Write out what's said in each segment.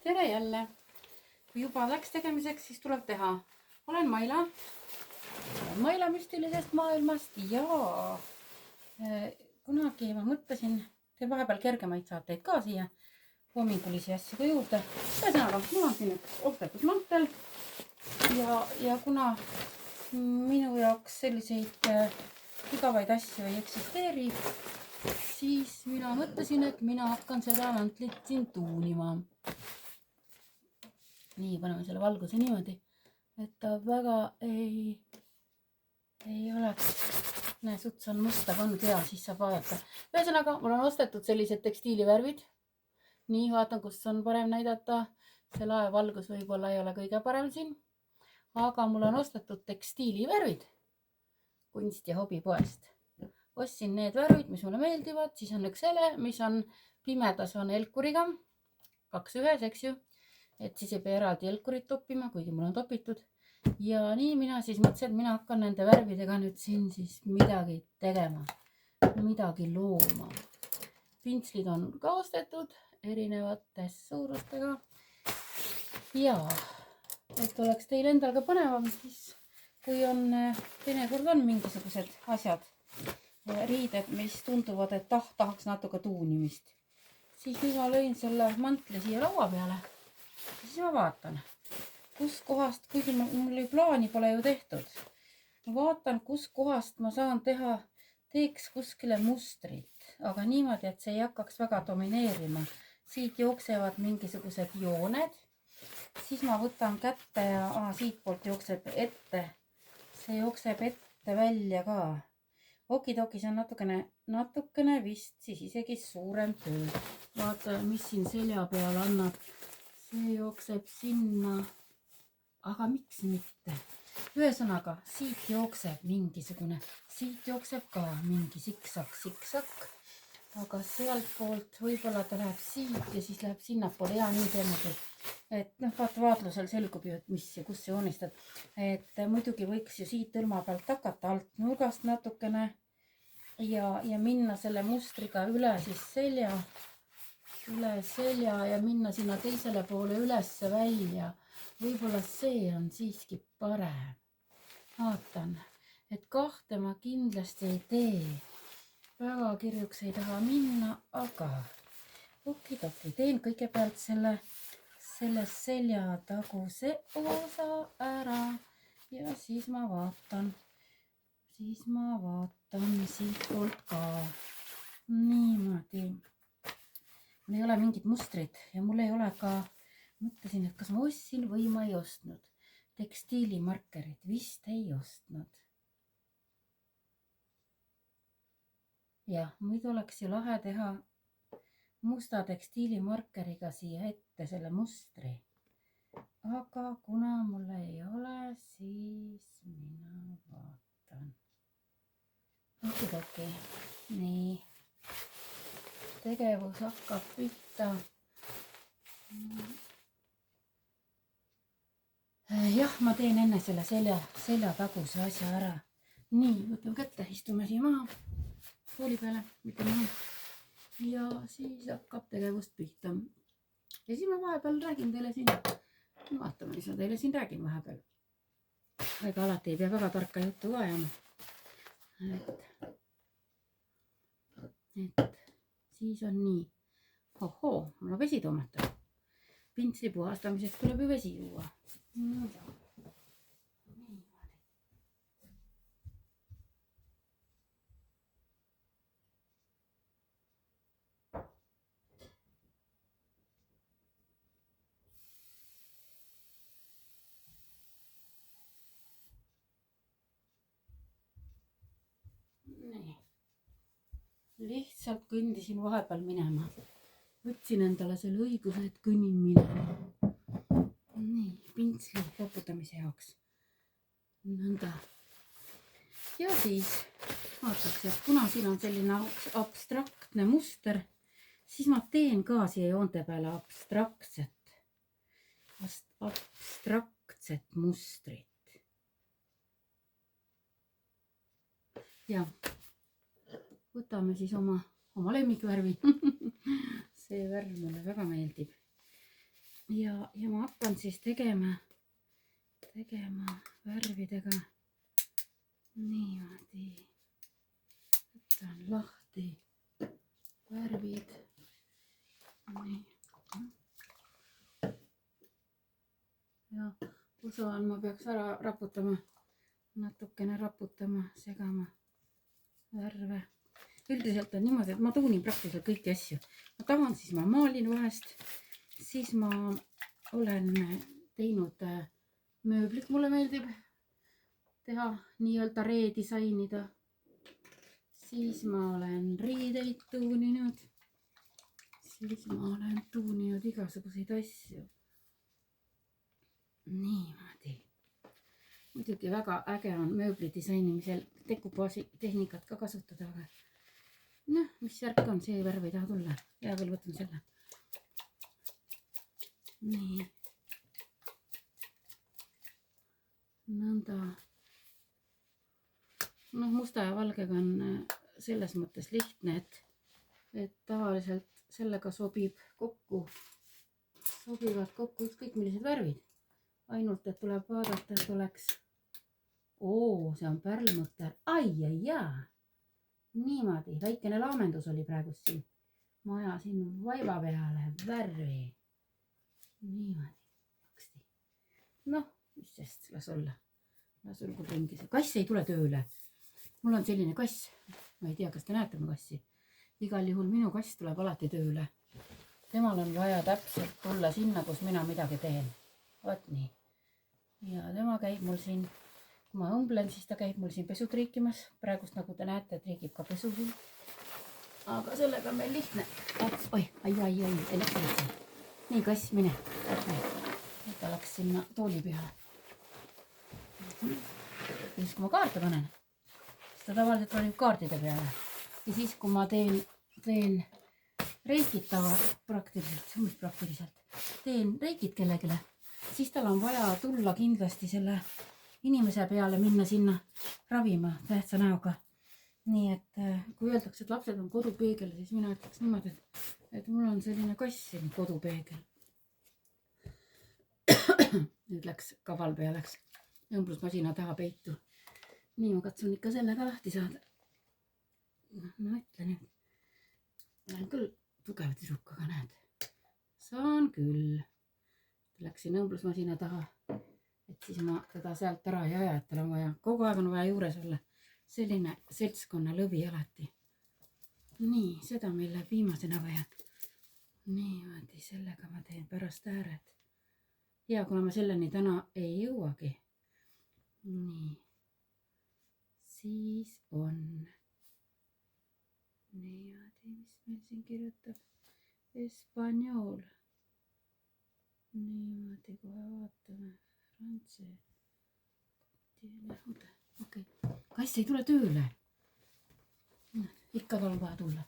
tere jälle! Kui juba läks tegemiseks, siis tuleb teha. Olen Maila müstilisest maailmast ja kunagi ma mõtlesin, teen vahepeal kergemaid saateid ka siia, hommingulisi asju ka juurde. Ühesõnaga, mul on siin üks ostetud mantel ja kuna minu jaoks selliseid igavaid asju ei eksisteeri, siis mina mõtlesin, et mina hakkan seda mantlit siin tuunima. Nii, paneme selle valguse niimoodi, et ta väga ei oleks. Näe, suts on musta pannud hea, siis saab vaadata. Ühesõnaga, mul on ostetud sellised tekstiilivärvid. Nii, vaatan, kus on parem näidata. See laevalgus võib-olla ei ole kõige parem siin. Aga mul on ostetud tekstiilivärvid kunst- ja hobipoest. Ostsin need värvid, mis mulle meeldivad. Siis on üks hele, mis on pimedas on elkuriga. 2 ühes, eks ju. Et siis ei pea eraldi elkurit toppima, kuigi mul on topitud. Ja nii mina siis mõtlesin, et mina hakkan nende värvidega nüüd siin siis midagi tegema. Midagi looma. Pintslid on ka ostetud erinevates suurustega. Ja, et oleks teil endal ka põnevam, siis kui on teinekord on mingisugused asjad, riided, mis tunduvad, et tahaks natuke tuunimist, siis nüüd ma lõin selle mantli siia laua peale. Siis ma vaatan, kus kohast, kuigi mul plaani pole ju tehtud. Ma vaatan, kus kohast ma saan teeks kuskile mustrit, aga niimoodi, et see ei hakkaks väga domineerima. Siit jooksevad mingisugused jooned. Siis ma võtan kätte ja siit poolt jookseb ette. See jookseb ette välja ka. Okidoki, see on natukene vist siis isegi suurem töö. Vaata, mis siin selja peal annab. See jookseb sinna, aga miks mitte? Ühesõnaga, siit jookseb mingisugune, siit jookseb ka mingi siksak, aga sealt poolt võib-olla ta läheb siit ja siis läheb sinnapoole ja nii teemegi. Et vaata vaatlusel selgub ju, et mis ja kus see joonistad. Et muidugi võiks ju siit tõlma pealt hakata alt nurgast natukene ja minna selle mustriga üle siis selja ja minna sinna teisele poole ülesse välja. Võib-olla see on siiski parem. Vaatan, et kahte ma kindlasti ei tee. Väga kirjuks ei taha minna, aga okidoki, teen kõigepealt selle selja taguse osa ära ja siis ma vaatan siit poolt ka. Niimoodi. Mul ei ole mingit mustrit ja mul ei ole ka, mõtlesin, et kas ma ostsin või ma ei ostnud. Tekstiilimarkerid vist ei ostnud. Jah, muidu oleks ju lahe teha musta tekstiilimarkeriga siia ette selle mustri. Aga kuna mul ei ole, siis mina vaatan. Okidoki. Nii. Tegevus hakkab pihta. Jah, ma teen enne selle selja taguse asja ära. Nii, võtame kätte, istume siia maha. Tooli peale, mitte maha. Ja siis hakkab tegevust pihta. Ja siis ma vahepeal räägin teile siin. Vaatame, mis ma teile siin räägin vahepeal. Ega alati ei pea väga tarka juttu ka ajama. Et siis on nii. Ohoo, mul on vesi toomata. Pintsli puhastamiseks tuleb ju vesi juua. Nii. Lihtsalt kõndisin vahepeal minema. Võtsin endale selle õiguse, et kõnnin minema. Nii, pintsli loputamise jaoks. Nõnda. Ja siis vaataks, et kuna siin on selline abstraktne muster, siis ma teen ka siia joonte peale abstraktset mustrit. Ja võtame siis oma lemmikvärvi. See värv mulle väga meeldib. ja ma hakkan siis tegema värvidega niimoodi. Võtan lahti värvid. Nii. Ja osa on, ma peaks ära raputama, natukene raputama, segama värve. Üldiselt on niimoodi, et ma tuunin praktiliselt kõiki asju. Ma tahan, siis ma maalin vahest. Siis ma olen teinud mööblit, mulle meeldib teha, nii-öelda redisainida. Siis ma olen riideid tuuninud. Siis ma olen tuuninud igasuguseid asju. Niimoodi. Muidugi väga äge on mööbli disainimisel dekupaasi tehnikat ka kasutada, aga noh, mis järk on, see värv ei taha tulla. Hea küll, võtan selle. Nii. Nõnda. Noh, musta ja valgega on selles mõttes lihtne, et tavaliselt sellega sobivad kokku ükskõik millised värvid. Ainult, et tuleb vaadata, et oleks... see on pärlmutter. Ai. Niimoodi. Väikene laamendus oli praegu siin. Ma ajasin vaiba peale värvi. Niimoodi. Noh, mis sest, las olla. Las olgu ringi. See kass ei tule tööle. Mul on selline kass. Ma ei tea, kas te näete mu kassi. Igal juhul minu kass tuleb alati tööle. Temal on vaja täpselt tulla sinna, kus mina midagi teen. Vaat nii. Ja tema käib mul siin, kui ma õmblen, siis ta käib mul siin pesu triikimas. Praegust, nagu te näete, triikib ka pesu siin. Aga sellega on meil lihtne. Oi, elektritsi. Nii, kass, mine. Ta läks sinna tooli peale. Ja siis, kui ma kaarte panen, siis ta tavaliselt valib kaardide peale. Ja siis, kui ma teen reikid praktiliselt, teen reikid kellegile, siis tal on vaja tulla kindlasti selle inimese peale, minna sinna ravima tähtsa näoga. Nii et kui öeldakse, et lapsed on kodupeegel, siis mina ütleks niimoodi, et mul on selline kass siin kodupeegel. Nüüd läks kaval pea, läks õmblusmasina taha peitu. Nii, ma katsun ikka selle ka lahti saada. No ütlen nüüd. Olen küll tugev tüdruk, aga näed. Saan küll. Läksin õmblusmasina taha, et siis ma teda sealt ära ei aja, et tal on vaja. Kogu aeg on vaja juures olla. Selline seltskonna lõvi alati. Nii, seda meil läheb viimasena vaja. Niimoodi, sellega ma teen pärast ääred. Ja kuna ma selleni täna ei jõuagi. Nii. Siis on niimoodi, mis meil siin kirjutab. Espanjool. Niimoodi, kohe vaatame. Frantse. Okei. Kass ei tule tööle. Ikka tal on vaja tulla.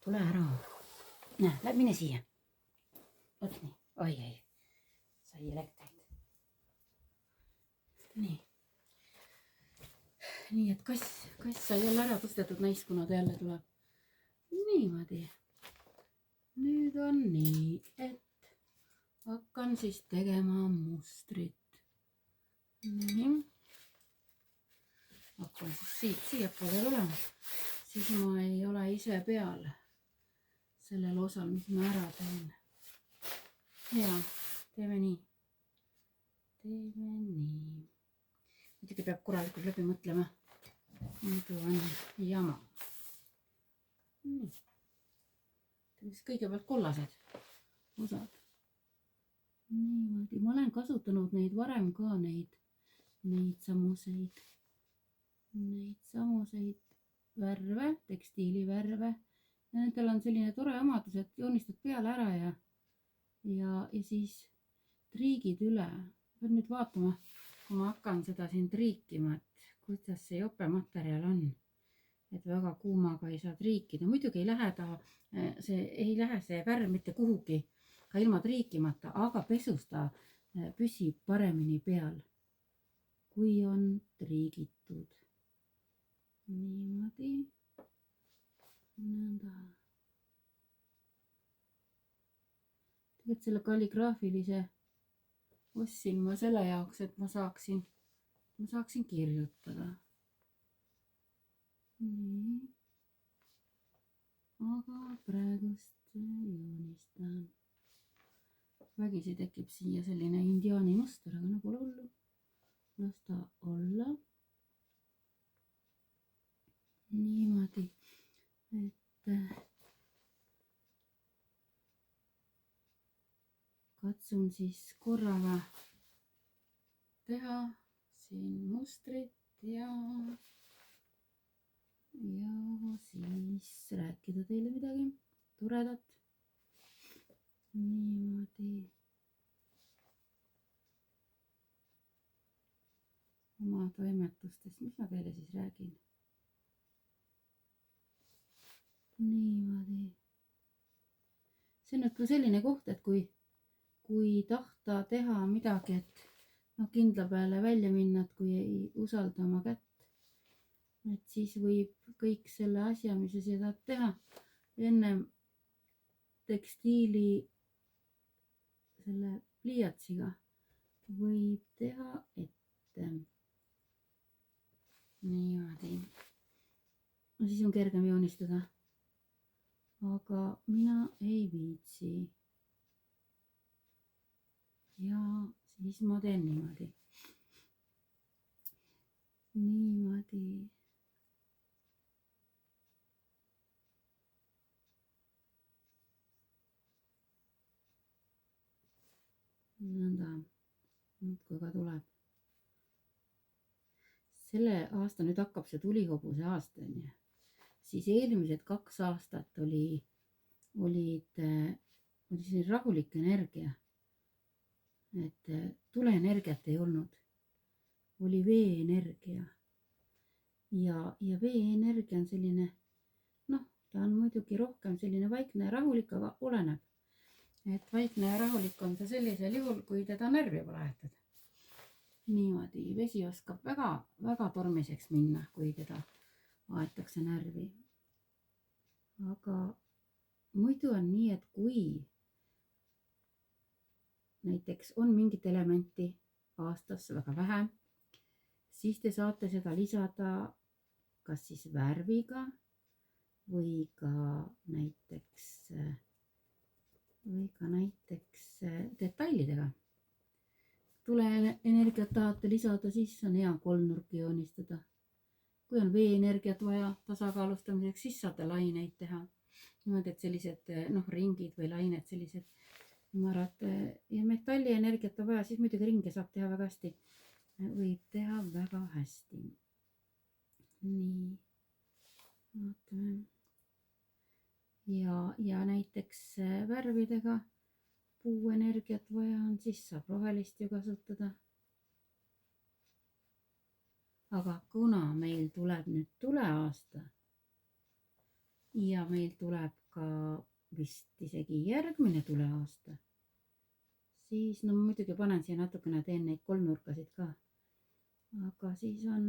Tule ära. Näe, mine siia. Oot nii. Oi. Sai elektrit. Nii. Nii, et kass sai jälle ära tõstetud näis, kuna ta jälle tuleb. Niimoodi. Nüüd on nii, et hakkan siis tegema mustrit. Nii. Hakkan siis siiapoole tulema. Siis ma ei ole ise peal sellel osal, mis ma ära teen. Ja, teeme nii. Muidugi peab korralikult läbi mõtlema. Muidu on jama. Nii. Mis kõigepealt kollased osad. Niimoodi. Ma olen kasutanud neid varem ka neid samuseid värve, tekstiilivärve. Ja nendel on selline tore omadus, et joonistad peale ära ja siis triigid üle. Pean nüüd vaatama, kui ma hakkan seda siin triikima, et kuidas see jopematerjal on. Et väga kuumaga ei saa triikida. Muidugi ei lähe see värv mitte kuhugi ka ilma triikimata, aga pesus ta püsib paremini peal, kui on triigitud. Niimoodi. Nõnda. et selle kalligraafilise ostsin ma selle jaoks, et ma saaksin kirjutada. nii. aga praegust joonistan. vägisi tekib siia selline indiaani muster, aga no pole hullu. las ta olla. niimoodi, et katsun siis korraga teha siin mustrit ja siis rääkida teile midagi toredat. niimoodi oma toimetustest, mis ma teile siis räägin. niimoodi. see on nüüd ka selline koht, et kui tahta teha midagi, et noh, kindla peale välja minna, et kui ei usalda oma kätt, et siis võib kõik selle asja, mis sa siia tahad teha, ennem tekstiili selle pliiatsiga võib teha ette. niimoodi. no siis on kergem joonistada. aga mina ei viitsi. ja siis ma teen niimoodi. nõnda, muudkui ka tuleb. selle aasta nüüd hakkab see tulihobuse aasta, onju. siis eelmised 2 aastat oli selline rahulik energia. et tuleenergiat ei olnud, oli veeenergia. ja veeenergia on selline, noh, ta on muidugi rohkem selline vaikne ja rahulik, aga oleneb. et vaikne ja rahulik on ta sellisel juhul, kui teda närvi pole aetud. niimoodi, vesi oskab väga tormiseks minna, kui teda aetakse närvi. aga muidu on nii, et kui näiteks on mingit elementi aastas väga vähe, siis te saate seda lisada kas siis värviga või ka näiteks detailidega. tuleenergiat tahate lisada, siis on hea kolmnurki joonistada. kui on veeenergiat vaja tasakaalustamiseks, siis saate laineid teha. niimoodi, et sellised ringid või lained, sellised ümarad. ja metallienergiat on vaja, siis muidugi ringe saab teha väga hästi. võib teha väga hästi. nii, vaatame. ja näiteks värvidega puuenergiat vaja on, siis saab rohelist ju kasutada. aga kuna meil tuleb nüüd tuleaasta ja meil tuleb ka vist isegi järgmine tuleaasta, siis no muidugi panen siia natukene, teen neid kolmnurkasid ka. aga siis on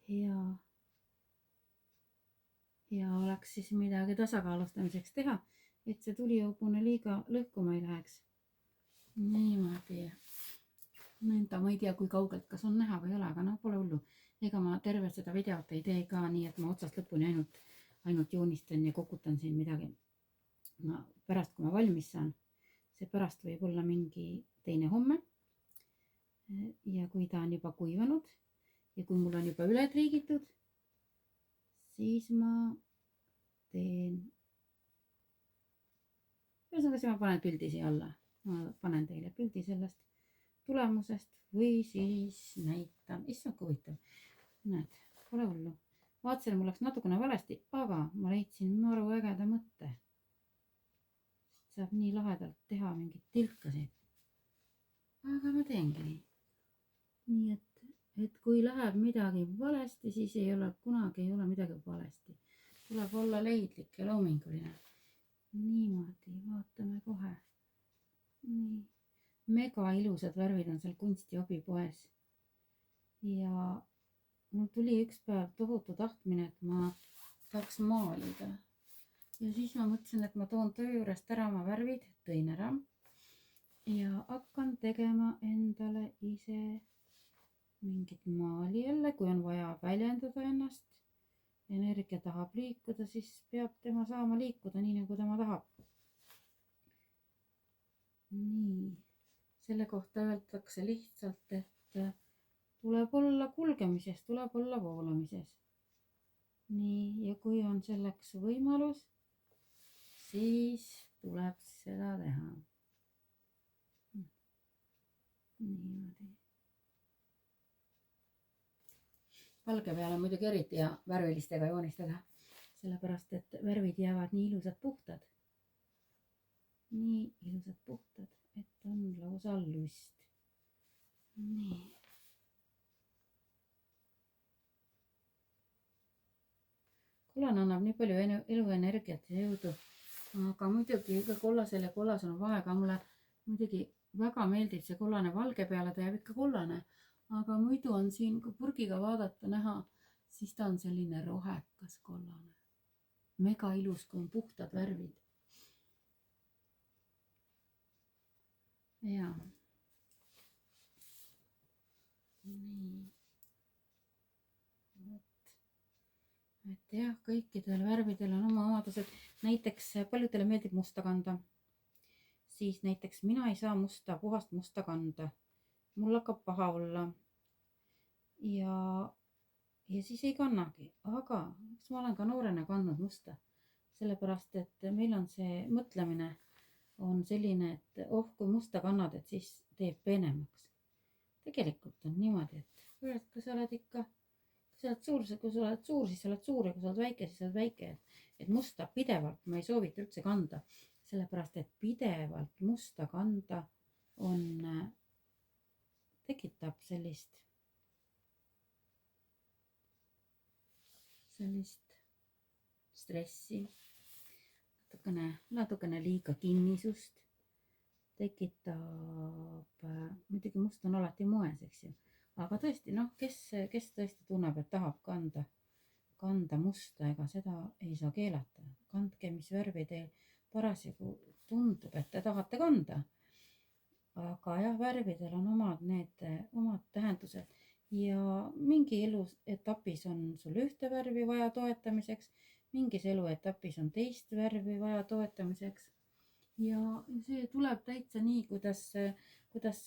hea oleks siis midagi tasakaalustamiseks teha, et see tulihobune liiga lõhkuma ei läheks. niimoodi. nõnda, ma ei tea, kui kaugelt, kas on näha või ei ole, aga noh, pole hullu. ega ma terve seda videot ei tee ka nii, et ma otsast lõpuni ainult joonistan ja kokutan siin midagi. pärast, kui ma valmis saan, see pärast võib olla mingi teine homme. ja kui ta on juba kuivanud ja kui mul on juba üle triigitud, siis ma teen, ühesõnaga siis ma panen pildi siia alla. ma panen teile pildi sellest tulemusest või siis näitan. issand, kui huvitav. näed, pole hullu. vaatasin, mul läks natukene valesti, aga ma leidsin maru ägeda mõtte. saab nii lahedalt teha mingeid tilkasid. aga ma teengi nii. nii et kui läheb midagi valesti, siis kunagi ei ole midagi valesti. tuleb olla leidlik ja loominguline. niimoodi, vaatame kohe. nii, mega ilusad värvid on seal kunstihobipoes. ja mul tuli üks päev tohutu tahtmine, et ma tahaks maalida. ja siis ma mõtlesin, et ma toon töö juurest ära oma värvid, tõin ära ja hakkan tegema endale ise mingit maali jälle, kui on vaja väljendada ennast. Energia tahab liikuda, siis peab tema saama liikuda nii, nagu tema tahab. Nii, selle kohta öeldakse lihtsalt, et tuleb olla kulgemises, tuleb olla voolamises. Nii, ja kui on selleks võimalus, siis tuleb seda teha. Niimoodi. Valge peale muidugi eriti hea värvilistega joonistada, sellepärast et värvid jäävad nii ilusad puhtad. Nii ilusad puhtad, et on lausa lust. Nii. kollane annab nii palju eluenergiat ja jõudu, aga muidugi ka kollasel ja kollasel on vahe, aga mulle muidugi väga meeldib see kollane, valge peale ta jääb ikka kollane, aga muidu on siin, kui purgiga vaadata näha, siis ta on selline rohekas kollane. Mega ilus, kui on puhtad värvid. Ja. Nii. Et jah, kõikidel värvidel on oma omadused. Näiteks paljudele meeldib musta kanda. Siis näiteks mina ei saa puhast musta kanda. Mul hakkab paha olla. Ja siis ei kannagi. Aga ma olen ka noorena kandnud musta. Sellepärast, et meil on see mõtlemine on selline, et kui musta kannad, et siis teeb peenemaks. Tegelikult on niimoodi, et kui sa oled ikka suur, kui sa oled suur, siis sa oled suur ja kui sa oled väike, siis sa oled väike. Et musta pidevalt ma ei soovita üldse kanda, sellepärast et pidevalt musta kanda tekitab sellist stressi, natukene liiga kinnisust, tekitab, muidugi must on alati moes, eks ju. Aga tõesti, kes tõesti tunneb, et tahab kanda musta, ega seda ei saa keelata. Kandke, mis värvi teil parasjagu tundub, et te tahate kanda. Aga jah, värvidel on omad tähendused ja mingi eluetapis on sul ühte värvi vaja toetamiseks, mingis eluetapis on teist värvi vaja toetamiseks. Ja see tuleb täitsa nii, kuidas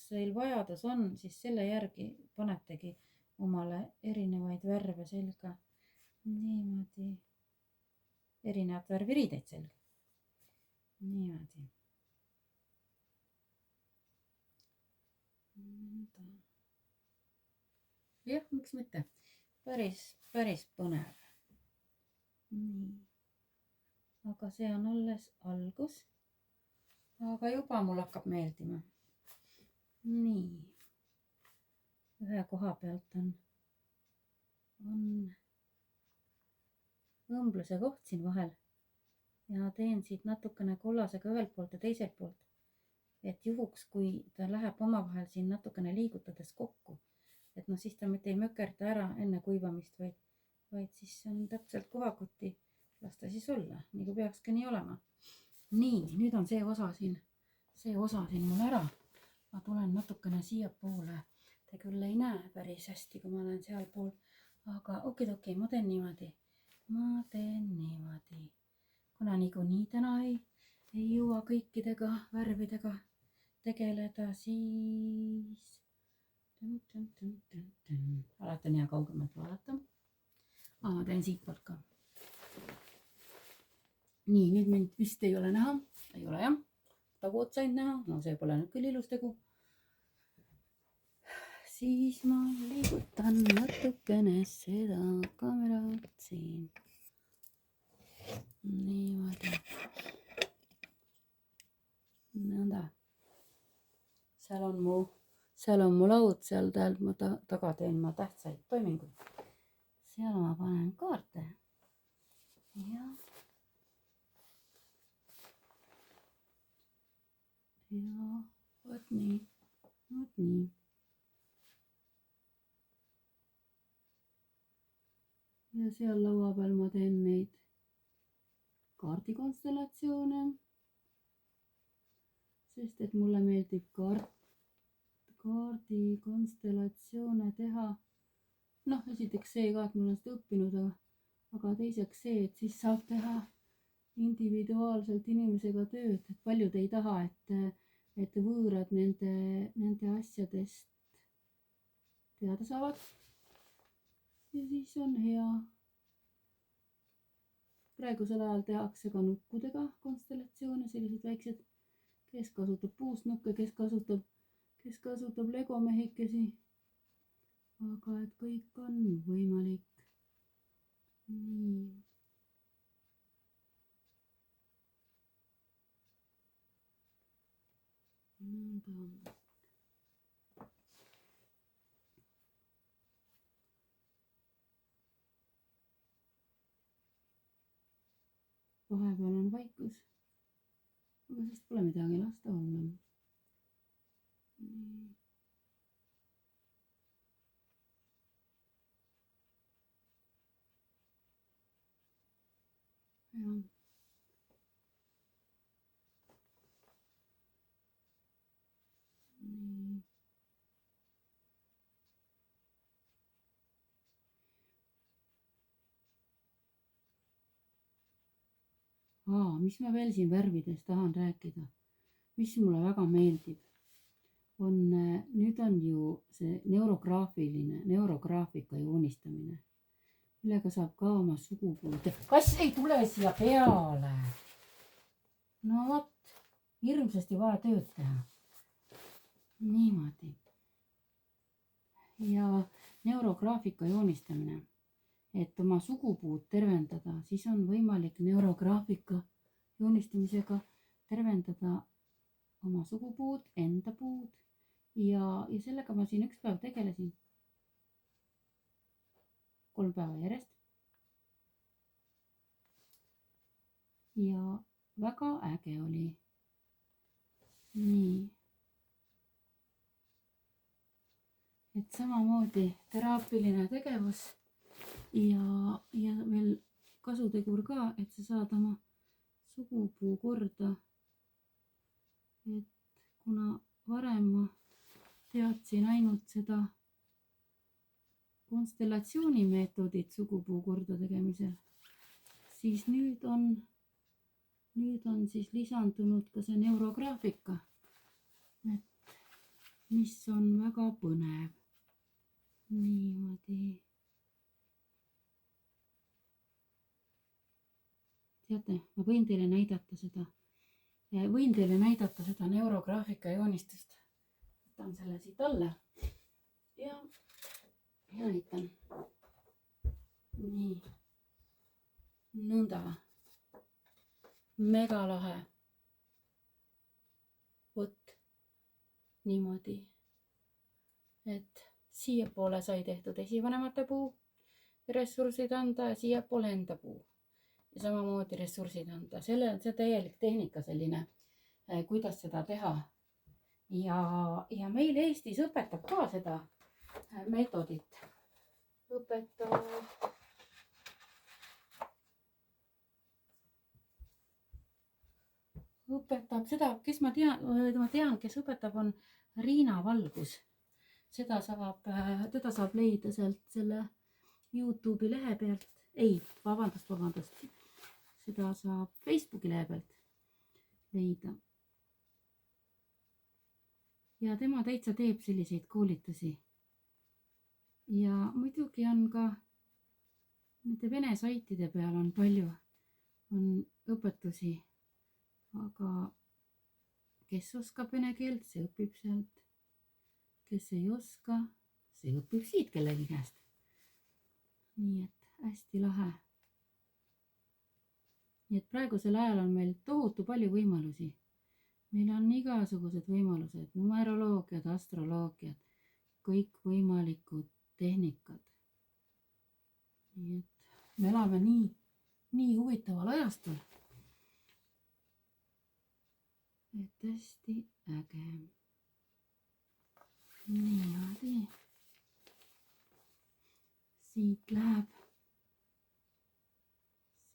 teil vajadus on, siis selle järgi panetegi omale erinevaid värve selga. Niimoodi. Erinevat värvi riideid selga. Niimoodi. Jah, miks mitte. Päris põnev. Nii. Aga see on alles algus. Aga juba mul hakkab meeldima. Nii. Ühe koha pealt on õmbluse koht siin vahel. Ja teen siit natukene kollasega ühelt poolt ja teiselt poolt. Et juhuks, kui ta läheb omavahel siin natukene liigutades kokku, et siis ta mitte ei mökerda ära enne kuivamist, vaid siis on täpselt kohakotti lasta siis olla, nii kui peakski nii olema. Nii, nüüd on see osa siin mul ära. Ma tulen natukene siia poole. Te küll ei näe päris hästi, kui ma olen seal pool, aga okidoki, ma teen niimoodi. Kuna niikuinii täna ei jõua kõikidega värvidega tegeleda, siis alati on hea kaugemalt vaadata. Ma teen siit poolt ka. Nii, nüüd mind vist ei ole näha. Ei ole jah. Taguotsa ei näha. No see pole nüüd küll ilus tegu. Siis ma liigutan natukene seda kaamerat siin. Niimoodi. Nõnda. Seal on mu laud, seal ma taga teen ma tähtsaid toiminguid. Seal ma panen kaarte. Ja võt nii. Ja seal laua peal ma teen neid kaardikonstellatsioone, sest et mulle meeldib kaardikonstellatsioone teha. Noh, esiteks see ka, et ma olen seda õppinud, aga teiseks see, et siis saab teha individuaalselt inimesega tööd, et paljud ei taha, et võõrad nende asjadest teada saavad. Ja siis on hea. Praegusel ajal tehakse ka nukkudega konstellatsioone, sellised väiksed, kes kasutab puusnukke, kes kasutab Lego mehikesi. Aga et kõik on võimalik. Nii. Nõnda. Vahepeal on vaikus, aga sest pole midagi, lasta olla. Nii. Ja. Nii. Mis ma veel siin värvidest tahan rääkida, mis mulle väga meeldib, on, nüüd on ju see neurograafika joonistamine, millega saab ka oma sugupuud. Kass ei tule siia peale. No vot, hirmsasti vaja tööd teha. Niimoodi. Ja neurograafika joonistamine, et oma sugupuud tervendada, siis on võimalik neurograafika joonistamisega tervendada oma sugupuud, enda puud ja sellega ma siin üks päev tegelesin. 3 päeva järjest. Ja väga äge oli. Nii. Et samamoodi teraapiline tegevus ja veel kasutegur ka, et sa saad oma sugupuu korda. Et kuna varem ma teadsin ainult seda konstellatsioonimeetodit sugupuu korda tegemisel, siis nüüd on siis lisandunud ka see neurograafika, et mis on väga põnev. Niimoodi. Teate, ma võin teile näidata seda neurograafika joonistust. Võtan selle siit alla ja näitan. Nii. Nõnda. Mega lahe. Vot. Niimoodi. Et siia poole sai tehtud esivanemate puu, ressursid anda ja siia poole enda puu. Ja samamoodi ressursid anda. Selle on see täielik tehnika selline, kuidas seda teha. Ja meil Eestis õpetab ka seda meetodit. Õpetab seda, kes ma tean, kes õpetab, on Riina Valgus. Teda saab leida sealt selle YouTube'i lehe pealt. Ei, vabandust. Seda saab Facebooki lehe pealt leida. Ja tema täitsa teeb selliseid koolitusi. Ja muidugi on ka nende vene saitide peal on palju õpetusi. Aga kes oskab vene keelt, see õpib sealt. Kes ei oska, see õpib siit kellegi käest. Nii et hästi lahe. Nii et praegusel ajal on meil tohutu palju võimalusi. Meil on igasugused võimalused, numeroloogiad, astroloogiad, kõik võimalikud tehnikad. Nii et me elame nii huvitaval ajastul. Et hästi äge. Niimoodi. Siit läheb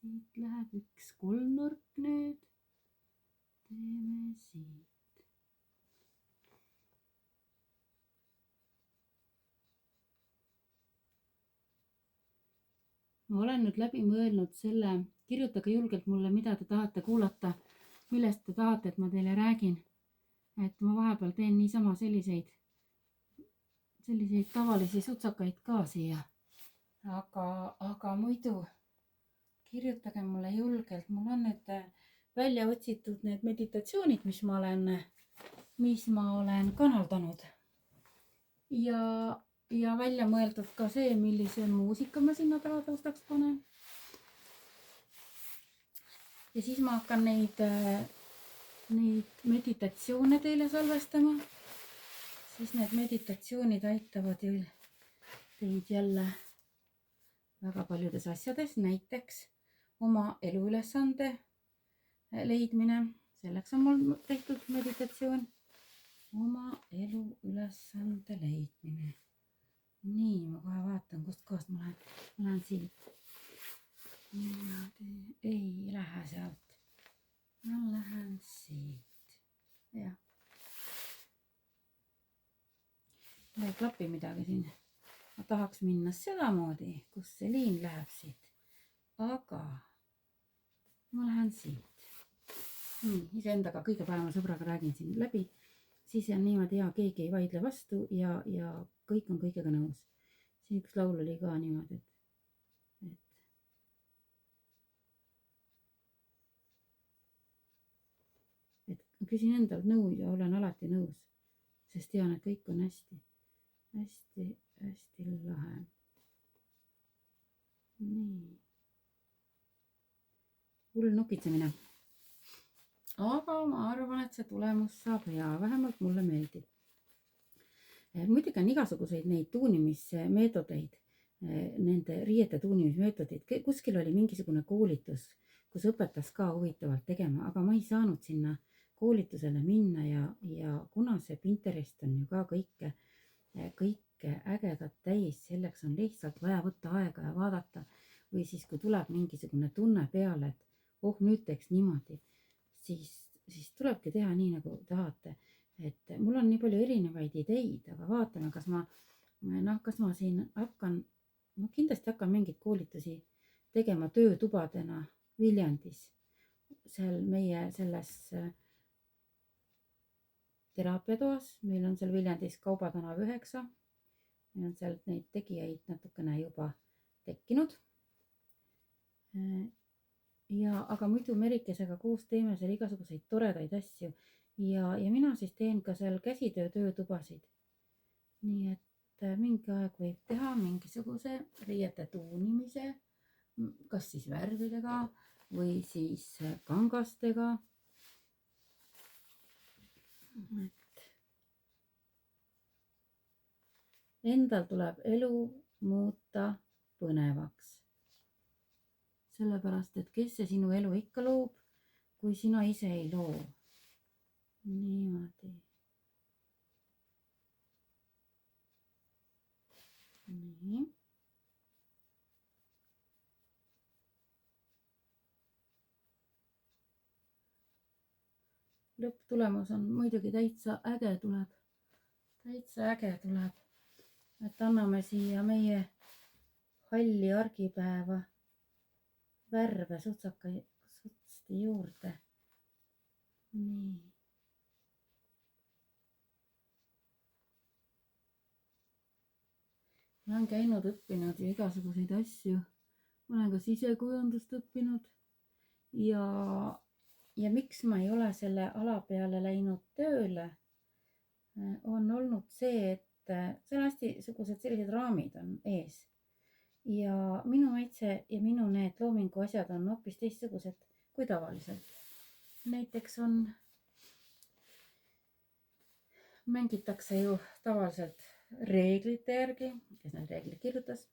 siit läheb üks kolmnurk nüüd. Teeme siit. Ma olen nüüd läbi mõelnud selle, kirjutage julgelt mulle, mida te tahate kuulata, millest te tahate, et ma teile räägin. Et ma vahepeal teen niisama selliseid tavalisi sutsakaid ka siia. Aga muidu kirjutage mulle julgelt. Mul on nüüd välja otsitud need meditatsioonid, mis ma olen kanaldanud. Ja välja mõeldud ka see, millise muusika ma sinna taha taustaks panen. Ja siis ma hakkan neid meditatsioone teile salvestama. Siis need meditatsioonid aitavad teid jälle väga paljudes asjades, näiteks oma eluülesande leidmine. Selleks on mul tehtud meditatsioon. Oma eluülesande leidmine. Nii, ma kohe vaatan, kust kohast ma lähen siit. Ei lähe sealt. Ma lähen siit. Jah. Ei klapi midagi siin. Ma tahaks minna sedamoodi, kus see liin läheb siit. Aga ma lähen siit. Iseendaga kõige parema sõbraga räägin siin läbi. Siis on niimoodi hea, keegi ei vaidle vastu ja kõik on kõigega nõus. Siin üks laul oli ka niimoodi, et küsin endalt nõu ja olen alati nõus, sest tean, et kõik on hästi lahe. Nii. Hull nokitsemine. Aga ma arvan, et see tulemus saab hea, vähemalt mulle meeldib. Muidugi on igasuguseid neid tuunimismeetodeid, nende riiete tuunimismeetodeid. Kuskil oli mingisugune koolitus, kus õpetas ka huvitavalt tegema, aga ma ei saanud sinna koolitusele minna ja kuna see Pinterest on ju ka kõike ägedat täis, selleks on lihtsalt vaja võtta aega ja vaadata või siis kui tuleb mingisugune tunne peale, et nüüd teeks niimoodi, siis tulebki teha nii, nagu tahate. Et mul on nii palju erinevaid ideid, aga vaatame, kas ma siin ma kindlasti hakkan mingeid koolitusi tegema töötubadena Viljandis, seal meie selles teraapiatoas. Meil on seal Viljandis Kauba tänav 9. Meil on seal neid tegijaid natukene juba tekkinud. Aga muidu Merikesega koos teeme seal igasuguseid toredaid asju ja mina siis teen ka seal käsitöö töötubasid. Nii et mingi aeg võib teha mingisuguse riiete tuunimise, kas siis värvidega või siis kangastega. Endal tuleb elu muuta põnevaks. Sellepärast, et kes see sinu elu ikka loob, kui sina ise ei loo. Niimoodi. Nii. Lõpptulemus on muidugi täitsa äge tuleb. Et anname siia meie halli argipäeva värve sutsti juurde. Nii. Ma olen käinud õppinud ju igasuguseid asju. Ma olen ka sisekujundust õppinud ja miks ma ei ole selle ala peale läinud tööle, on olnud see, et seal on hästi sellised raamid on ees. Ja minu maitse ja minu need loomingu asjad on hoopis teistsugused kui tavaliselt. Näiteks mängitakse ju tavaliselt reeglite järgi, kes need reeglid kirjutas.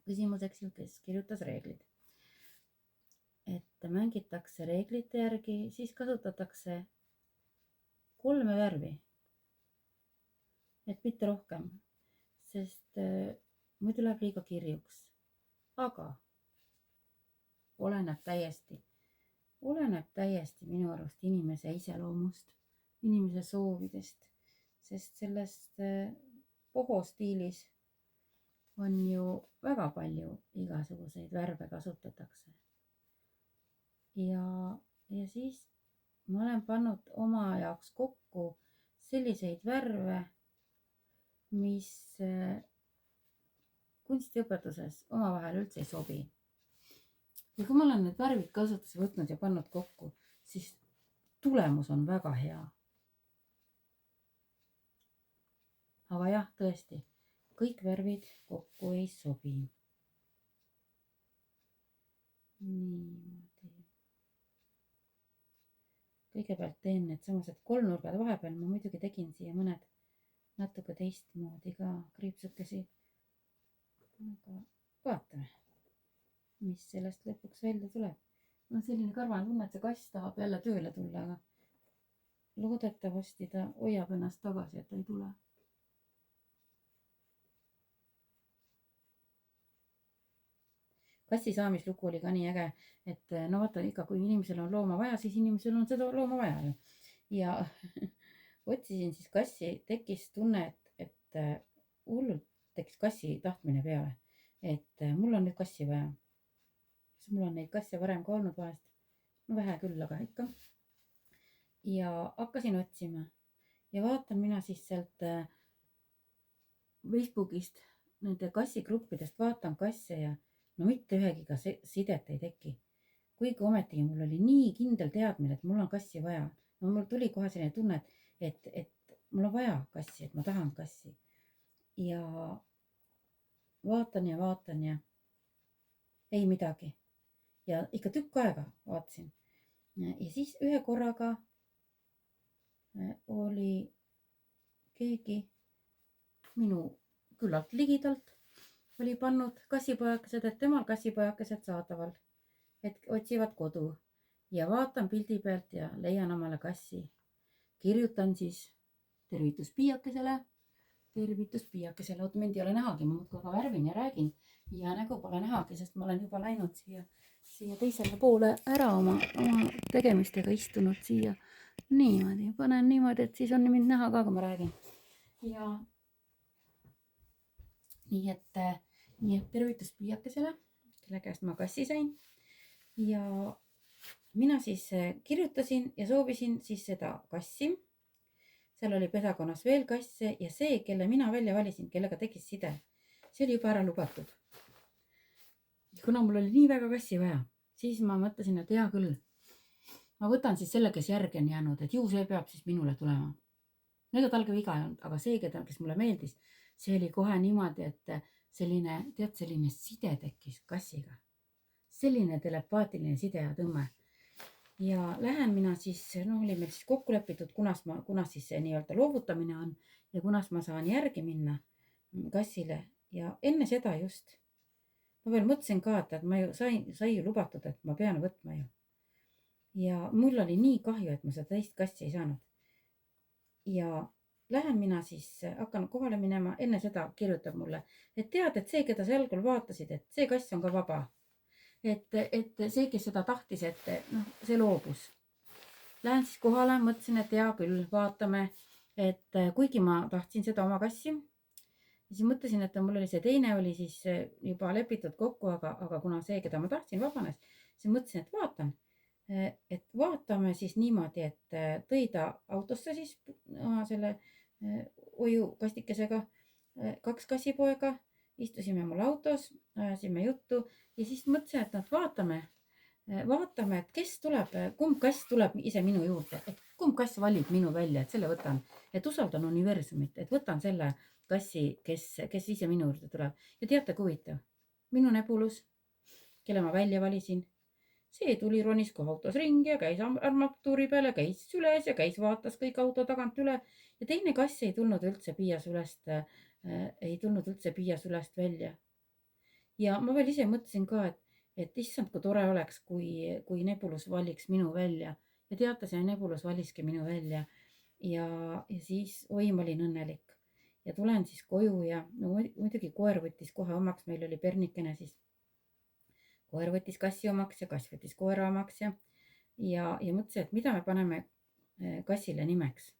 Küsimuseks ju, kes kirjutas reeglid. Et mängitakse reeglite järgi, siis kasutatakse 3 värvi. Et mitte rohkem, sest muidu läheb liiga kirjuks. Aga oleneb täiesti minu arust inimese iseloomust, inimese soovidest, sest sellest boho-stiilis on ju väga palju igasuguseid värve kasutatakse. Ja siis ma olen pannud oma jaoks kokku selliseid värve, mis kunstiõpetuses omavahel üldse ei sobi. Ja kui ma olen need värvid kasutusse võtnud ja pannud kokku, siis tulemus on väga hea. Aga jah, tõesti, kõik värvid kokku ei sobi. Niimoodi. Kõigepealt teen need samased kolmnurgad vahepeal, ma muidugi tegin siia mõned natuke teistmoodi ka kriipsukesi. Aga vaatame, mis sellest lõpuks välja tuleb. No selline karvane tunne, et see kass tahab jälle tööle tulla, aga loodetavasti ta hoiab ennast tagasi, et ta ei tule. Kassi saamislugu oli ka nii äge, et no vaata ikka, kui inimesel on looma vaja, siis inimesel on seda looma vaja ju. Ja otsisin siis kassi, tekkis tunne, et hullult tekkis kassi tahtmine peale. Et mul on nüüd kassi vaja. Mul on neid kasse varem ka olnud vahest. No vähe küll, aga ikka. Ja hakkasin otsima. Ja vaatan mina siis sealt Facebookist, nende kassigruppidest vaatan kasse ja no mitte ühegiga sidet ei teki. Kuigi ometigi mul oli nii kindel teadmine, et mul on kassi vaja. No mul tuli kohe selline tunne, et mul on vaja kassi, et ma tahan kassi. Ja vaatan ja ei midagi. Ja ikka tükk aega vaatasin. Ja siis ühe korraga oli keegi minu küllalt ligidalt oli pannud kassipojakesed, et temal kassipojakesed saadaval, et otsivad kodu ja vaatan pildi pealt ja leian omale kassi. Kirjutan siis tervitus piiakesele. Oot, mind ei ole nähagi, ma muudkui aga värvin ja räägin ja nägu pole nähagi, sest ma olen juba läinud siia teisele poole ära oma tegemistega istunud siia. Niimoodi, panen niimoodi, et siis on mind näha ka, kui ma räägin. Ja nii et tervitus piiakesele, kelle käest ma kassi sain. Ja mina siis kirjutasin ja soovisin siis seda kassi. Seal oli pesakonnas veel kasse ja see, kelle mina välja valisin, kellega tekkis side, see oli juba ära lubatud. Kuna mul oli nii väga kassi vaja, siis ma mõtlesin, et hea küll. Ma võtan siis selle, kes järgi on jäänud, et ju see peab siis minule tulema. Ega tal ka viga ei olnud, aga see, kes mulle meeldis, see oli kohe niimoodi, et selline side tekkis kassiga. Selline telepaatiline side ja tõmme. Ja lähen mina siis, oli meil siis kokku lepitud, kunas siis see nii-öelda loovutamine on ja kunas ma saan järgi minna kassile. Ja enne seda just, ma veel mõtlesin ka, et ma ju sai ju lubatud, et ma pean võtma ju. Ja mul oli nii kahju, et ma seda teist kassi ei saanud. Ja lähen mina siis, hakkan kohale minema, enne seda kirjutab mulle, et tead, et see, keda sa algul vaatasid, et see kass on ka vaba. Et see, kes seda tahtis, et see loobus. Lähen siis kohale, mõtlesin, et hea küll, vaatame, et kuigi ma tahtsin seda oma kassi, siis mõtlesin, et mul oli see teine oli siis juba lepitud kokku, aga kuna see, keda ma tahtsin, vabanes, siis mõtlesin, et vaatame siis niimoodi, et tõi ta autosse siis selle hoiukastikesega 2 kassipoega, istusime mul autos, ajasime juttu ja siis mõtlesin, et vaatame, et kes tuleb, kumb kass tuleb ise minu juurde, et kumb kass valib minu välja, et selle võtan, et usaldan universumit, et võtan selle kassi, kes ise minu juurde tuleb. Ja teate, kui huvitav, minu Nebulus, kelle ma välja valisin, see tuli ronis kohe autos ringi ja käis armatuuri peale, käis üles ja käis vaatas kõik auto tagant üle ja teine kass ei tulnud üldse piiasülest välja. Ja ma veel ise mõtlesin ka, et issand, kui tore oleks, kui Nebulus valiks minu välja ja teate, see Nebulus valiski minu välja ja siis ma olin õnnelik ja tulen siis koju ja muidugi koer võttis kohe omaks, meil oli pernikene siis koer võttis kassi omaks ja kass võttis koera omaks ja mõtlesin, et mida me paneme kassile nimeks.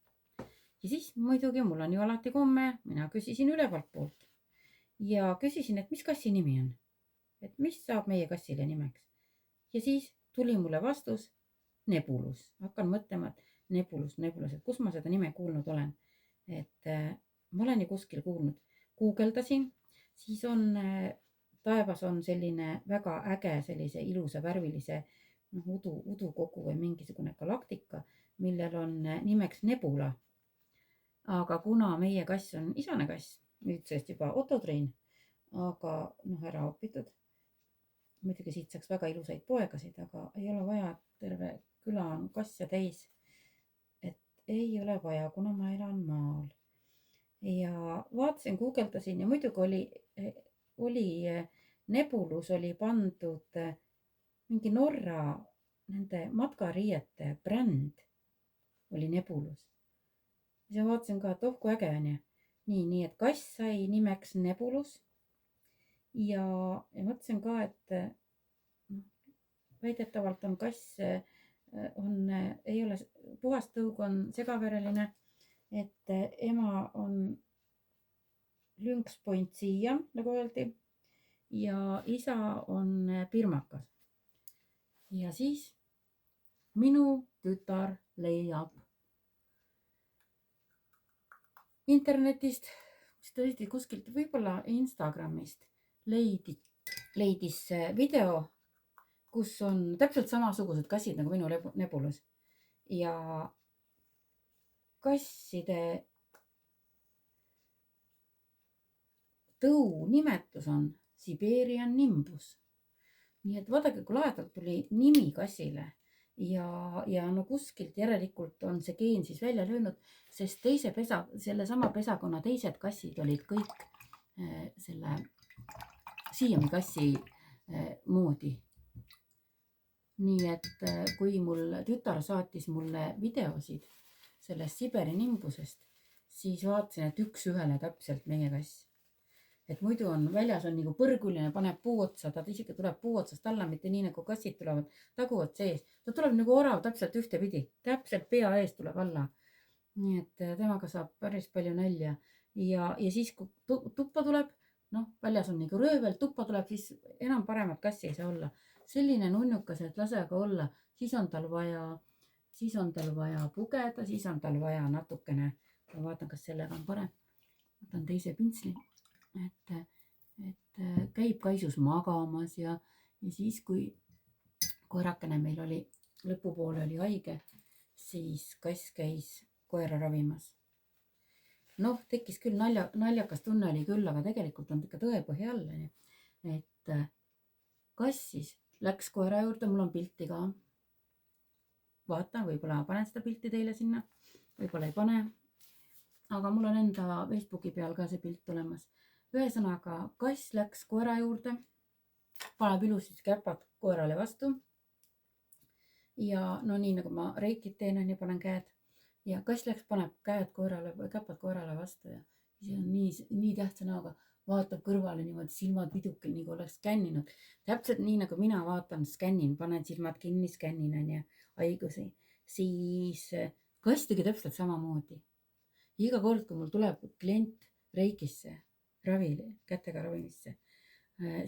Ja siis muidugi mul on ju alati komme, mina küsisin ülevalt poolt ja küsisin, et mis kassi nimi on, et mis saab meie kassile nimeks. Ja siis tuli mulle vastus Nebulus. Hakkan mõtlema, et Nebulus, et kus ma seda nime kuulnud olen. Et ma olen ju kuskil kuulnud. Guugeldasin, siis on taevas on selline väga äge sellise ilusa värvilise udukogu või mingisugune galaktika, millel on nimeks Nebula. Aga kuna meie kass on isane kass, nüüdsest juba Otto-Triin, aga ära õpitud. Muidugi siit saaks väga ilusaid poegasid, aga ei ole vaja, terve küla on kasse täis. Et ei ole vaja, kuna ma elan maal. Ja vaatasin, guugeldasin ja muidugi oli Nebulus oli pandud mingi Norra nende matkariiete bränd oli Nebulus. Ja vaatasin ka, et kui äge on ja. Nii, et kass sai nimeks Nebulus ja mõtlesin ka, et väidetavalt on kass, ei ole puhas tõug, on segavereline, et ema on Lynx Pointsija, nagu öeldi, ja isa on pirmakas. Ja siis minu tütar leiab internetist, mis tõesti kuskilt, võib-olla Instagramist leidis video, kus on täpselt samasugused kassid nagu minu Nebulus. Ja kasside tõu nimetus on Siberian Nimbus. Nii et vaadake, kui lahedalt tuli nimi kassile ja kuskilt järelikult on see geen siis välja löönud, sest selle sama pesakonna teised kassid olid kõik selle Siami kassi moodi. Nii et kui mul tütar saatis mulle videosid sellest Siberi Nimbusest, siis vaatasin, et üks ühele täpselt meie kass. Et muidu on väljas on nagu põrguline, paneb puu otsa, ta isegi tuleb puu otsast alla, mitte nii nagu kassid tulevad taguvad sees. Ta tuleb nagu orav täpselt ühtepidi, täpselt pea ees tuleb alla. Nii et temaga saab päris palju nälja. Ja siis, kui tuppa tuleb, väljas on nagu röövel, tuppa tuleb, siis enam paremat kassi ei saa olla. Selline nunnukas, et lase aga olla, siis on tal vaja pugeda, siis on tal vaja natukene, ma vaatan, kas sellega on parem. Võtan teise pintsli. Et käib kaisus magamas ja siis, kui koerakene meil oli, lõpupoole oli haige, siis kass käis koera ravimas. Tekkis küll naljakas tunne oli küll, aga tegelikult on ikka tõepõhi all. Et kass siis läks koera juurde, mul on pilti ka. Vaatan, võib-olla panen seda pilti teile sinna, võib-olla ei pane. Aga mul on enda Facebooki peal ka see pilt olemas. Ühesõnaga, kass läks koera juurde, paneb ilusid käpad koerale vastu. Ja nii nagu ma reikid teen, ja panen käed. Ja kass läks, paneb käpad koerale vastu ja see on nii tähtsa näoga, vaatab kõrvale niimoodi silmad vidukil, nagu oleks skänninud. Täpselt nii nagu mina vaatan, skännin, panen silmad kinni, skännin ja haigusi. Siis kass tegi täpselt samamoodi. Iga kord, kui mul tuleb klient reikisse, kätega ravimisse,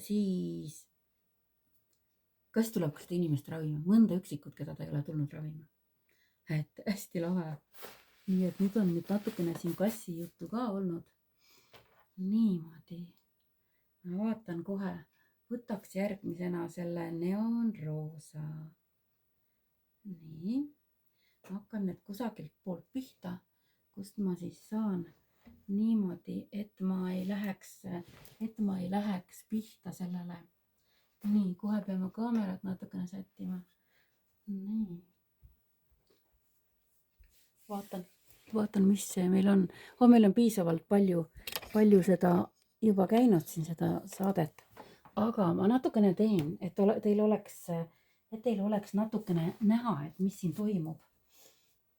siis kass tuleb ka seda inimest ravima, mõnda üksikut, keda ta ei ole tulnud ravima. Et hästi lahe. Nii et nüüd on natukene siin kassi juttu ka olnud. Niimoodi. Ma vaatan kohe, võtaks järgmisena selle neoonroosa. Nii. Ma hakkan need kusagilt poolt pihta, kust ma siis saan niimoodi, et ma ei läheks pihta sellele. Nii, kohe peame kaamerat natukene sättima. Nii. Vaatan, mis see meil on. Meil on piisavalt palju seda juba käinud siin seda saadet. Aga ma natukene teen, et teil oleks natukene näha, et mis siin toimub.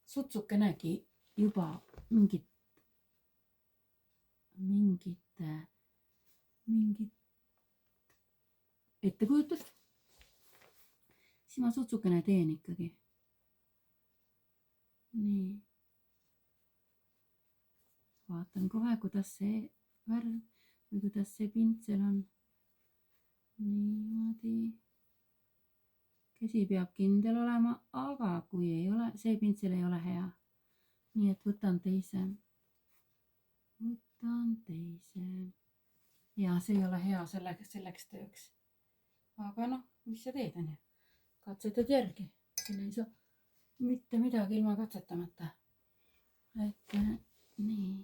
Sutsukenegi juba mingit ettekujutust. siis ma sutsukene teen ikkagi. Nii. Vaatan kohe, kuidas see värv või kuidas see pintsel on. Niimoodi. Käsi peab kindel olema, aga kui ei ole, see pintsel ei ole hea. Nii et võtan teise. Ja see ei ole hea selleks tööks. Aga noh, mis sa teed, on ju? Katsetad järgi. Siin ei saa mitte midagi ilma katsetamata. Et nii.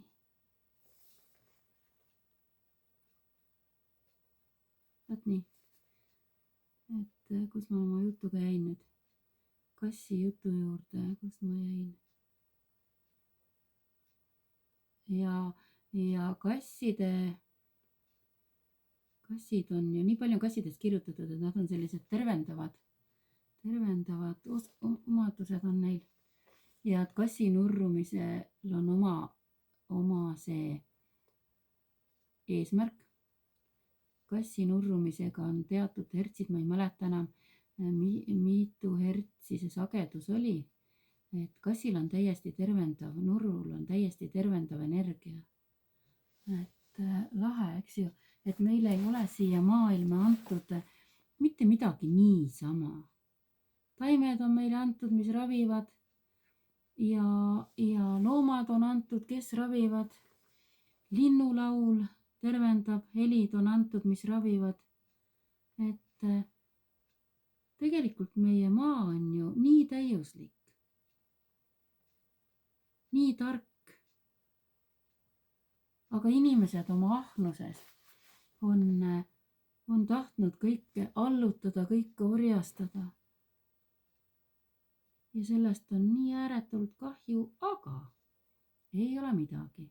Võt nii. Et kus ma oma jutuga jäin nüüd? Kassi jutu juurde, kus ma jäin? Ja kassid on ju, nii palju kassidest kirjutatud, et nad on sellised tervendavad omadused on neil. Ja et kassi nurrumisel on oma see eesmärk. Kassi nurrumisega on teatud hertsid, ma ei mäleta enam, mitu hertsi see sagedus oli. Et kassil on täiesti tervendav, nurrul on täiesti tervendav energia. Et lahe, eks ju, et meil ei ole siia maailma antud mitte midagi niisama. Taimed on meile antud, mis ravivad ja loomad on antud, kes ravivad. Linnulaul tervendab, helid on antud, mis ravivad. Et tegelikult meie maa on ju nii täiuslik, nii tark. Aga inimesed oma ahnuses on tahtnud kõike allutada, kõike orjastada. Ja sellest on nii ääretult kahju, aga ei ole midagi,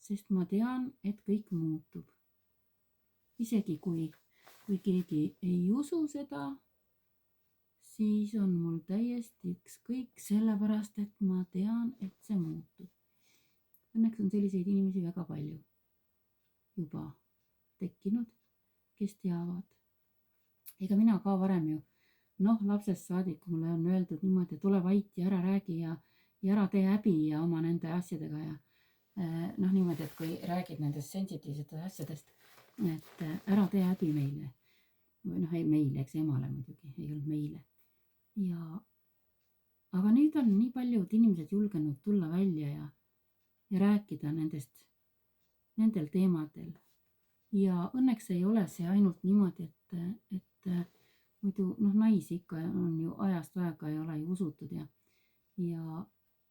sest ma tean, et kõik muutub. Isegi kui keegi ei usu seda, siis on mul täiesti ükskõik, sellepärast, et ma tean, et see muutub. Õnneks on selliseid inimesi väga palju juba tekkinud, kes teavad. Ega mina ka varem ju, lapsest saadik, kui mulle on öeldud niimoodi, et ole vait ja ära räägi ja ära tee häbi ja oma nende asjadega ja niimoodi, et kui räägid nendest sensitiivsetest asjadest, et ära tee häbi meile. Või ei meile, eks emale muidugi, ei olnud meile. Aga nüüd on nii paljud inimesed julgenud tulla välja ja rääkida nendel teemadel. Ja õnneks ei ole see ainult niimoodi, et muidu naisi ikka on ju ajast aega ei ole ju usutud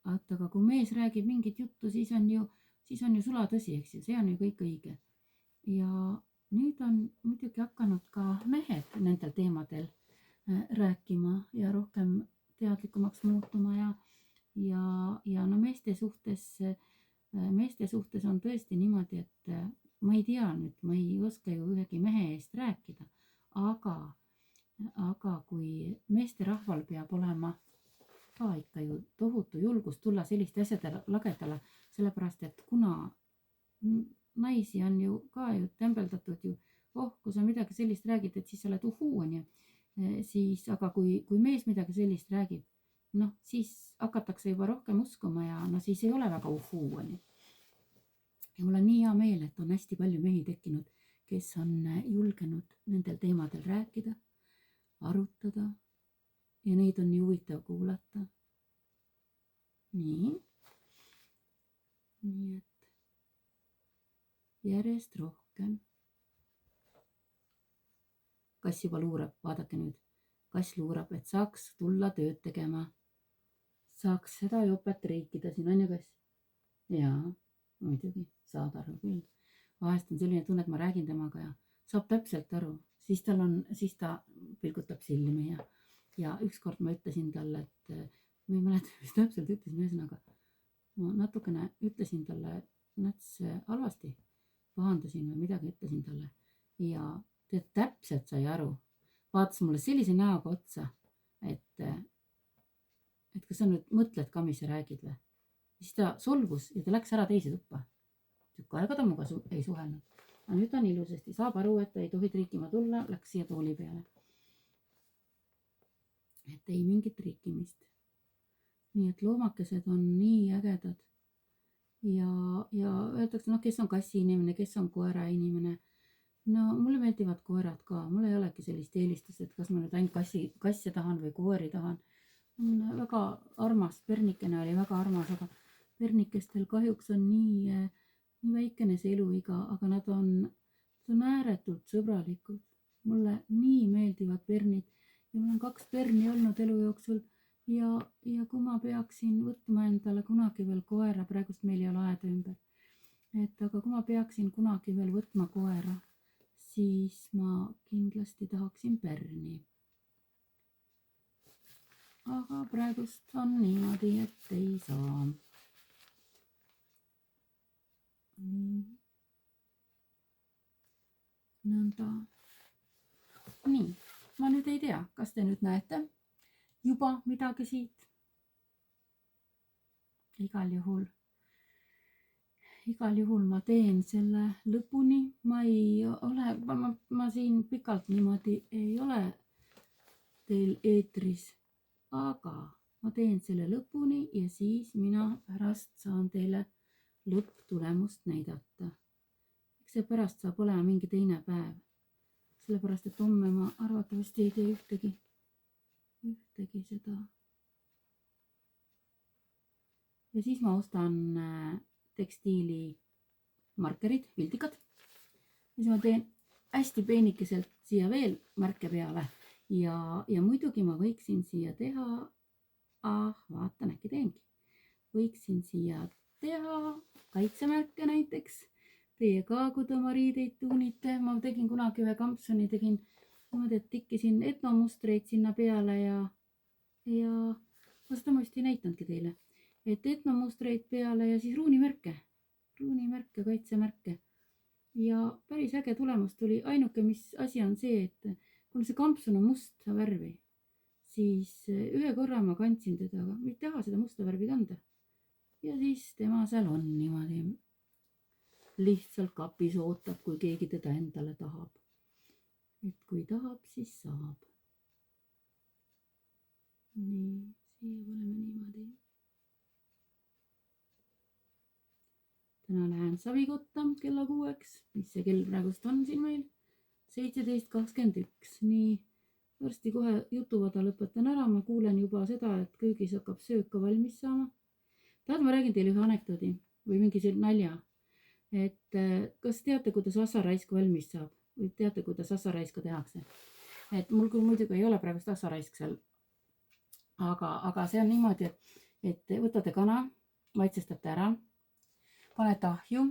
aga kui mees räägib mingit juttu, siis on ju sulatõsi, eks ju, see on ju kõik õige. Ja nüüd on muidugi hakanud ka mehed nendel teemadel rääkima ja rohkem teadlikumaks muutuma ja meeste suhtes on tõesti niimoodi, et ma ei tea nüüd, ma ei oska ju ühegi mehe eest rääkida, aga kui meeste rahval peab olema ka ikka ju tohutu julgus tulla selliste asjadele lagedale, sellepärast, et kuna naisi on ju ka ju tembeldatud ju, kui sa midagi sellist räägid, et siis sa oled uhuu, on ju, siis, aga kui mees midagi sellist räägib, siis hakatakse juba rohkem uskuma ja siis ei ole väga uhuu, on ju. Ja mul on nii hea meel, et on hästi palju mehi tekkinud, kes on julgenud nendel teemadel rääkida, arutada ja neid on nii huvitav kuulata. Nii et järjest rohkem. Kass juba luurab, vaadake nüüd. Kass luurab, et saaks tulla tööd tegema. Saaks seda jopet riikida, siin on ju kass. Jaa, muidugi, saad aru küll. Vahest on selline tunne, et ma räägin temaga ja saab täpselt aru. Siis ta pilgutab silmi ja ükskord ma ütlesin talle, et ma ei mäleta, mis täpselt ütlesin, ühesõnaga. Ma natukene ütlesin talle nats halvasti, pahandasin või midagi ütlesin talle ja täpselt sai aru. Vaatas mulle sellise näoga otsa, et kas sa nüüd mõtled ka, mis sa räägid või? Siis ta solvus ja ta läks ära teise tuppa. Tükk aega ta muga ei suhelnud. Aga nüüd on ilusasti, saab aru, et ta ei tohi triikima tulla, läks siia tooli peale. et ei mingit rikkimist. nii et loomakesed on nii ägedad ja öeldakse, noh, kes on kassi inimene, kes on koera inimene. no mulle meeldivad koerad ka, mul ei olegi sellist eelistust, et kas ma nüüd ainult kasse tahan või koeri tahan. on väga armas, pernikene oli väga armas, aga pernikestel kahjuks on nii väikene see eluiga, aga nad on ääretult sõbralikud. mulle nii meeldivad pernid ja mul on 2 perni olnud elu jooksul ja kui ma peaksin võtma endale kunagi veel koera, praegust meil ei ole aeda ümber, aga kui ma peaksin kunagi veel võtma koera, siis ma kindlasti tahaksin perni. aga praegust on niimoodi, et ei saa. nõnda. nii, ma nüüd ei tea, kas te nüüd näete juba midagi siit. igal juhul ma teen selle lõpuni. ma ei ole, ma siin pikalt niimoodi ei ole teil eetris, aga ma teen selle lõpuni ja siis mina pärast saan teile lõpptulemust näidata. eks see pärast saab olema mingi teine päev, sellepärast et homme ma arvatavasti ei tee ühtegi seda. ja siis ma ostan tekstiilimarkerid, vildikad. ja siis ma teen hästi peenikeselt siia veel märke peale ja muidugi ma võiksin siia teha, vaatan, äkki teengi. võiksin siia teha kaitsemärke näiteks. Teie ka, kui te oma riideid tuunite. ma tegin kunagi ühe kampsuni, tegin niimoodi, et tikkisin etnomustreid sinna peale ja ma seda vist ei näitanudki teile. et etnomustreid peale ja siis ruunimärke, kaitsemärke. ja päris äge tulemus tuli. ainuke, mis asi on see, et kuna see kampsun on musta värvi, siis ühe korra ma kandsin teda, aga ma ei taha seda musta värvi kanda. ja siis tema seal on niimoodi. lihtsalt kapis ootab, kui keegi teda endale tahab. et kui tahab, siis saab. nii, siia paneme niimoodi. täna lähen savikotta kella 6-ks, mis see kell praegust on siin meil? 17:21. nii, varsti kohe jutuvada lõpetan ära. ma kuulen juba seda, et köögis hakkab söök ka valmis saama. tahad, ma räägin teile ühe anekdoodi või mingi selline nalja. et kas teate, kuidas assaraisk valmis saab või teate, kuidas assaraiska tehakse? et mul küll muidugi ei ole praegust assaraisk seal. aga see on niimoodi, et võtate kana, maitsestate ära, panete ahju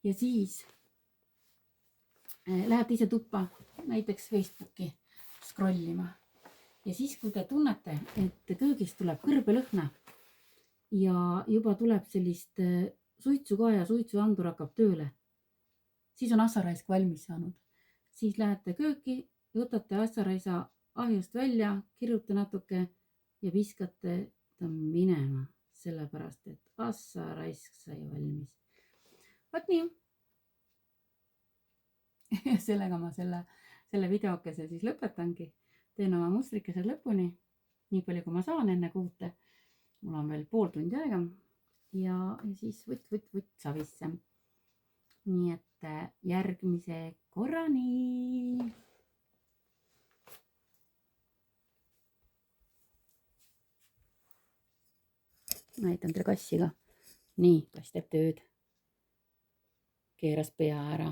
ja siis lähete ise tuppa näiteks Facebooki scrollima. ja siis, kui te tunnete, et köögist tuleb kõrbelõhna ja juba tuleb sellist suitsu ka ja suitsuandur hakkab tööle, siis on assaraisk valmis saanud. siis lähete kööki, võtate assaraisa ahjust välja, kirjuta natuke ja viskate ta minema, sellepärast et assaraisk sai valmis. Vot nii. sellega ma selle videokese siis lõpetangi. teen oma mustrikesed lõpuni, nii palju kui ma saan enne 6. mul on veel pool tundi aega ja siis võtt savisse. nii et järgmise korrani. näitan teile kassi ka. nii, kass teeb tööd. keeras pea ära.